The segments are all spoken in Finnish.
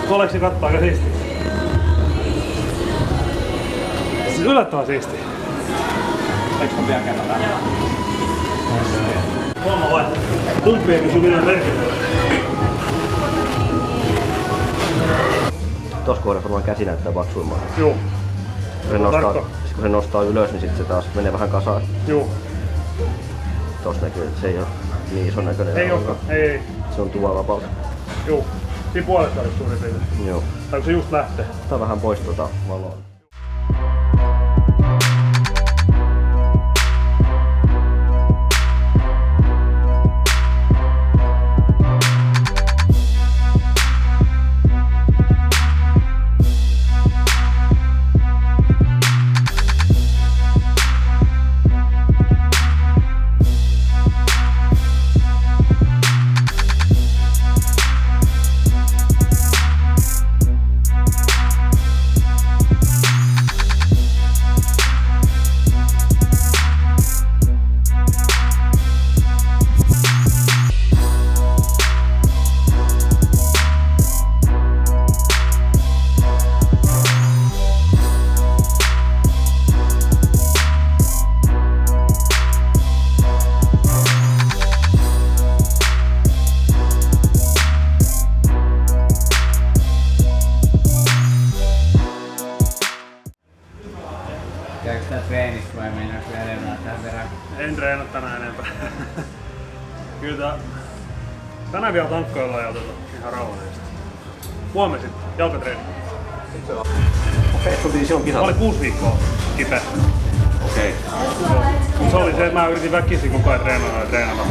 Oleksi kattaa aika siistiä. Siis yllättävän siistiä. Eikö vielä kerran täällä? Huomaa vai? Pumppien kysyminen merkityllä. Tossa kohdassa varmaan käsi näyttää paksuimmalta. Juu. Kun se nostaa ylös, niin sitten se taas menee vähän kasaan. Juu. Tossa näkyy, että se ei ole niin ison näköinen. Ei olekaan. Ei. Se on tuvallapaus. Juu. Siinä puolesta olisi suurin piirtein. Joo. Tai kun se just lähtee. Tää vähän pois valoa. Käykö tää treenissä vai meinaaks vielä enemmän tähän perään? En treena tänään enempää. Kyllä tänään vielä tankkoillaan ja ihan rauhallisesti. Huomenna sitten jalkatreeni. Okei, tultiin silloin Mä kisalla. olin 6 viikkoa kipeä. Okei. Se oli se, että mä yritin väkisin koko ajan treenata.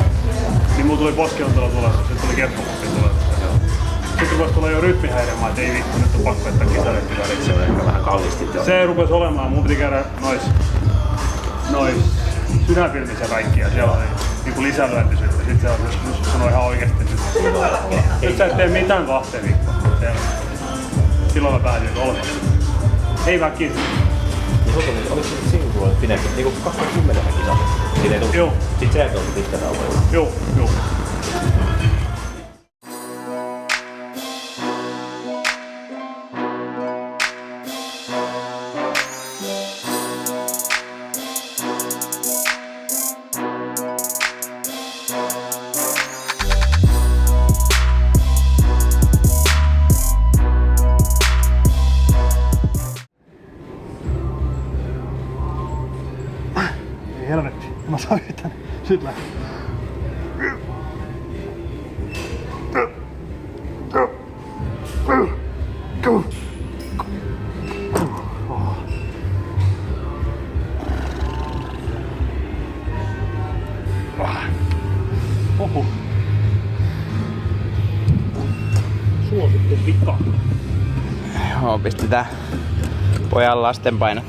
Niin mulla tuli poskiontola tulossa, sitten tuli keppokuppin tulossa. Sitten voisi tulla jo rytmihäiriömaa, että ei vittu, nyt on pakko jättää kisaretti väliin. Se on ehkä vähän kallisti jo. Se rupesi olemaan, mun piti käydä nois sydänfilmissä kaikkia, siellä oli niinku lisälyöntisyyttä, sit se on just sanoi ihan oikeesti nyt sä et tee mitään 2 viikkoa. Silloin mä pääsin 3. Ei väkisin. Oliko se siinä kun olet pidempi? Niinku 2010 kisassa? Siinä ei tullut. Joo. Sit se ei tullut pitkä tauko. Joo. Ei helvetti, mä saan yhtään. Nyt lähti. Oho. Suosittu vika. Joo, pistetään pojan lastenpainot.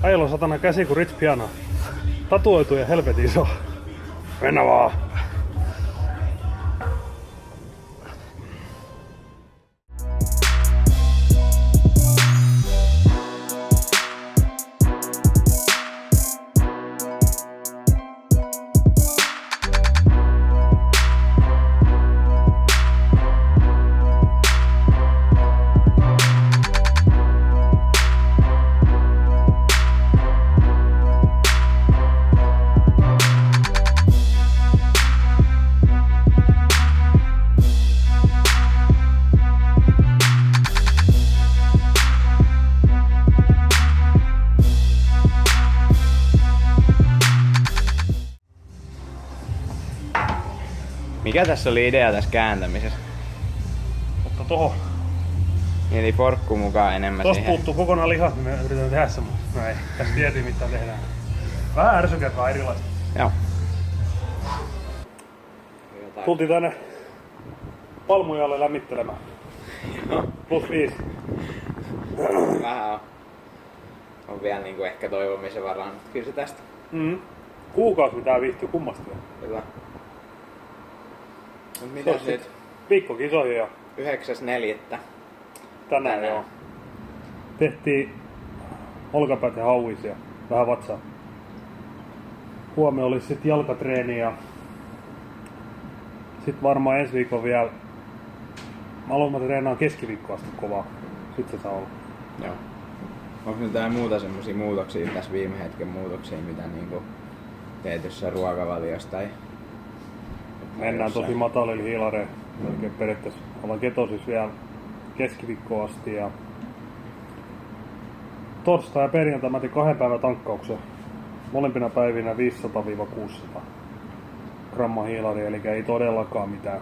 Äijällä on satana käsi kuin Rich Piana. Tatuoitu ja helvetin iso. Mennä vaan. Mikä tässä oli idea tässä kääntämisessä? Mutta tohon. Niin eli porkku mukaan enemmän Tosta siihen. puuttuu kokonaan lihat, niin me yritetään tehdä semmoista. No ei, tässä tietiin mitä tehdään. Vähän ärsyketään erilaista. Joo. Tultiin tänne Palmujalle lämmittelemään. Plus 5. Vähän on vielä niinku ehkä toivomisen varaa, mutta kyllä se tästä. Kuukausi mitään viihtyy kummasti. Hyvä. Mut mitäs nyt? Viikko kisoihin ja 9.4. tänään joo. Tehtiin olkapäät ja hauis ja vähän vatsaa. Huomenna olisi sitten jalkatreeni ja sitten varmaan ensi viikon vielä. Mä aloitan treenaan keskiviikkoa asti kovaa. Sitten se saa olla. Joo. Onko nyt jotain muuta semmosia muutoksia tässä viime hetken muutoksia, mitä niinku teet jossain ruokavaliossa tai... Mennään tosi matalilla hiilareilla. Melkein periaatteessa ollaan ketosissa vielä keskiviikkoa asti ja torstai ja perjantai mä tein 2 päivän tankkauksen. Molempina päivinä 500-600 grammaa hiilaria, eli ei todellakaan mitään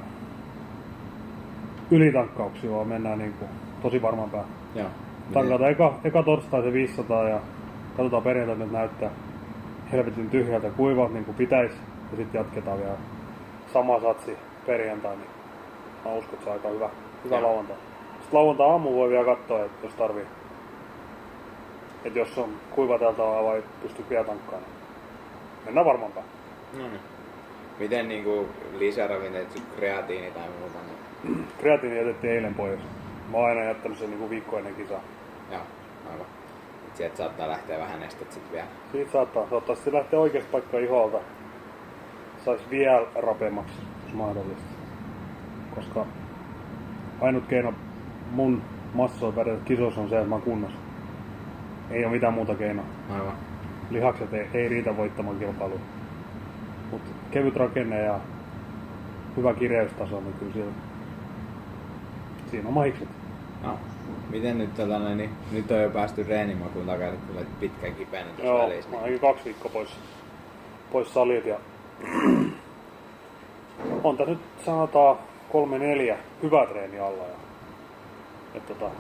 ylitankkauksia, vaan mennään niinku tosi varmaan päin. Joo. Tankataan eka torstai se 500 ja katsotaan perjantai, että näyttää helvetin tyhjältä kuivat niin kuin pitäisi ja sitten jatketaan vielä sama satsi perjantai, niin mä uskon, että se on aika hyvä lauantai. Sitten lauantai aamu voi vielä katsoa, että jos tarvii. Että jos on kuivateltavaa vai pystyy vielä tankkaamaan, niin mennään varmaan päin. No niin. Miten niinku lisäravinteet, kreatiini tai muuta? Niin... Kreatiini jätettiin eilen pois. Mä oon aina jättänyt sen niinku viikko ennen kisaa. Joo, aivan. Et sieltä saattaa lähteä vähän nestet sit vielä. Siitä saattaa sitten lähteä oikeasta paikkaa iholta. Sais vielä rapeammaksi, jos mahdollista. Koska ainut keino mun massoon pärjätä kisoissa on se, että mä oon kunnossa. Ei oo mitään muuta keinoa. Aivan. Lihakset ei riitä voittamaan kilpailua. Mut kevyt rakenne ja hyvä kireystaso, niin kyllä siinä on mahikset. No. Miten nyt niin nyt on jo päästy reenimakuun takaisin, kun olet pitkään kipeänä tuossa Joo, välissä. mä ainakin 2 viikkoa pois salit ja on tää nyt sanotaan 3-4 hyvää treeni alla.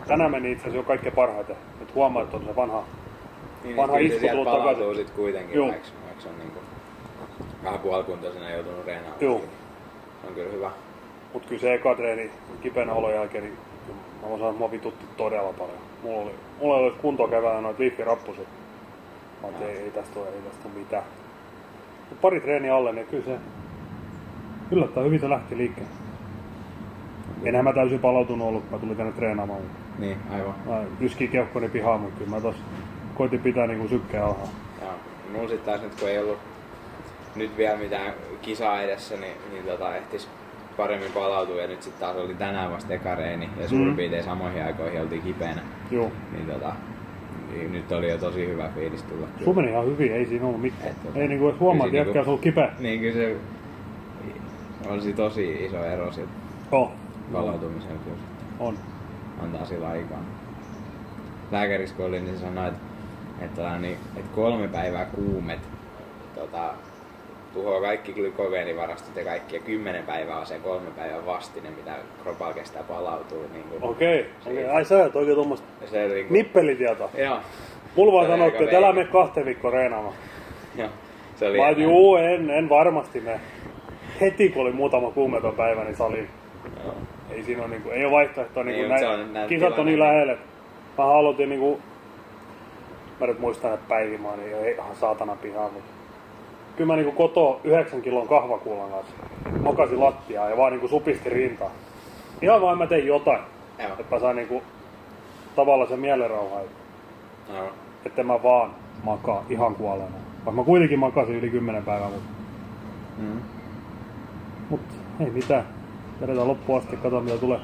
Tänään meni itse asiassa jo kaikkein parhaiten. Nyt huomaa, että on se vanha isku tullut takaisin. Sit kuitenkin, vaikka on niinku vähän puolikuntoisena joutunut reenaamaan. Joo. Se on kyllä hyvä. Mut kyllä se eka treeni kipeänä olon jälkeen, niin mä voin sanoa, että mua vitutti todella paljon. Mulla oli kuntoa keväällä noita wifi-rappuset. Mä ajattelin, ei tästä ole mitään. Mut pari treeniä alle, niin kyllä se yllättäen hyvin se lähti liikkeelle. Enhän mä täysin palautunut ollut, kun mä tulin tänne treenaamaan. Niin, aivan. Mä yskiin keuhkoni pihaan, mutta kyllä mä tos koitin pitää niinku sykkeen alhaa. Joo. Mulla sit taas nyt kun ei ollut nyt vielä mitään kisaa edessä, niin ehtis paremmin palautua ja nyt sit taas oli tänään vasta eka reeni ja suurin piirtein samoihin aikoihin oltiin kipeänä. Joo. Niin nyt oli jo tosi hyvä fiilis tulla. Sun meni ihan hyvin, ei siinä ollut mitään. Ei niinku edes huomaa, että jätkä olisi ollut kipeä. Niin kyllä se olisi tosi iso ero sit palautumisella kyllä. On. Antaa sillä aikaa. Lääkärissä kun oli, niin se sanoi, että 3 päivää kuumet tuhoaa kaikki glykogeenivarastot ja kaikki, ja 10 päivää on se 3 päivän vastine, mitä kropalla kestää palautua. Niin Okei. Ai sä et oikein tommoista nippelitietoa. Joo. Mulla vaan sanottiin, että älä mene 2 viikkoa reenaamaan. Joo. Se oli mä en varmasti mene. Heti kun oli muutama kuumeton päivä, niin saliin. Joo. Ei siinä ole, niinku, ei ole vaihtoehtoa. Niin, kisat on niin lähellä. Mä aloitin niinku... Mä nyt muistan, että päivimaan niin ei ihan saatana pihaa, mutta kyllä mä niinku kotoa 9 kilon kahvakuulan kanssa makasin lattiaa ja vaan niinku supisti rintaa. Ihan vaan mä tein jotain, että mä sain niinku tavallaan sen mielenrauhan, että mä vaan makaa ihan kuolleena. Vaikka mä kuitenkin makasin yli 10 päivää, mut ei mitään. Vedetään loppuun asti, katsotaan mitä tulee.